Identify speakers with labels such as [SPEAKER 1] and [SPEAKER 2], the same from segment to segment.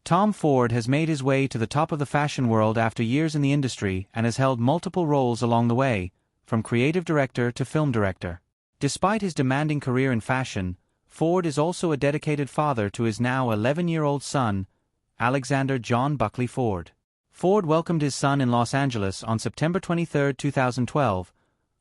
[SPEAKER 1] Tom Ford has made his way to the top of the fashion world after years in the industry and has held multiple roles along the way, from creative director to film director. Despite his demanding career in fashion, Ford is also a dedicated father to his now 11-year-old son, Alexander John Buckley Ford. Ford welcomed his son in Los Angeles on September 23, 2012,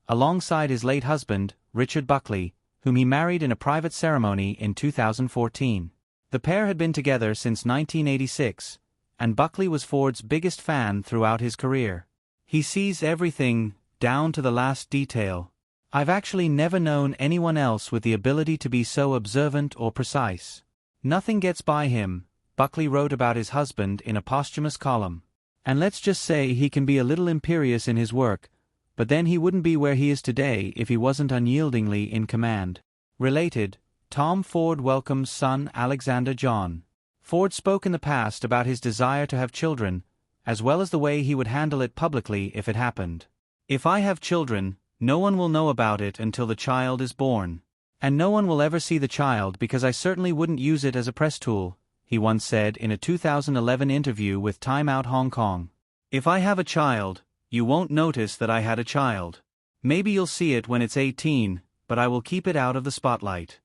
[SPEAKER 1] alongside his late husband, Richard Buckley, whom he married in a private ceremony in 2014. The pair had been together since 1986, and Buckley was Ford's biggest fan throughout his career. He sees everything, down to the last detail. I've actually never known anyone else with the ability to be so observant or precise. Nothing gets by him, Buckley wrote about his husband in a posthumous column. And let's just say he can be a little imperious in his work, but then he wouldn't be where he is today if he wasn't unyieldingly in command. Related, Tom Ford welcomes son Alexander John. Ford spoke in the past about his desire to have children, as well as the way he would handle it publicly if it happened. "If I have children, no one will know about it until the child is born. And no one will ever see the child because I certainly wouldn't use it as a press tool," he once said in a 2011 interview with Time Out Hong Kong. "If I have a child, you won't notice that I had a child. Maybe you'll see it when it's 18, but I will keep it out of the spotlight."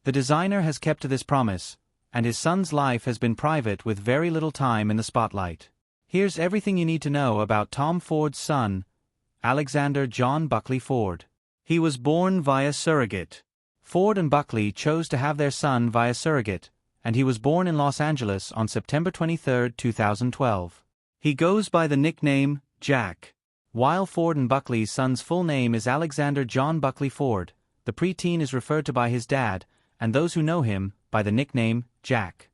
[SPEAKER 1] The designer has kept to this promise, and his son's life has been private with very little time in the spotlight. Here's everything you need to know about Tom Ford's son, Alexander John Buckley Ford. He was born via surrogate. Ford and Buckley chose to have their son via surrogate, and he was born in Los Angeles on September 23, 2012. He goes by the nickname Jack. While Ford and Buckley's son's full name is Alexander John Buckley Ford, the preteen is referred to by his dad, and those who know him, by the nickname Jack.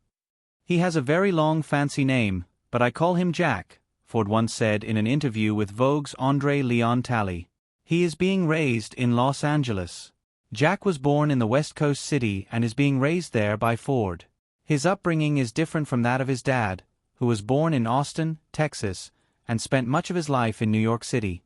[SPEAKER 1] "He has a very long fancy name, but I call him Jack," Ford once said in an interview with Vogue's Andre Leon Talley. He is being raised in Los Angeles. Jack was born in the West Coast city and is being raised there by Ford. His upbringing is different from that of his dad, who was born in Austin, Texas, and spent much of his life in New York City.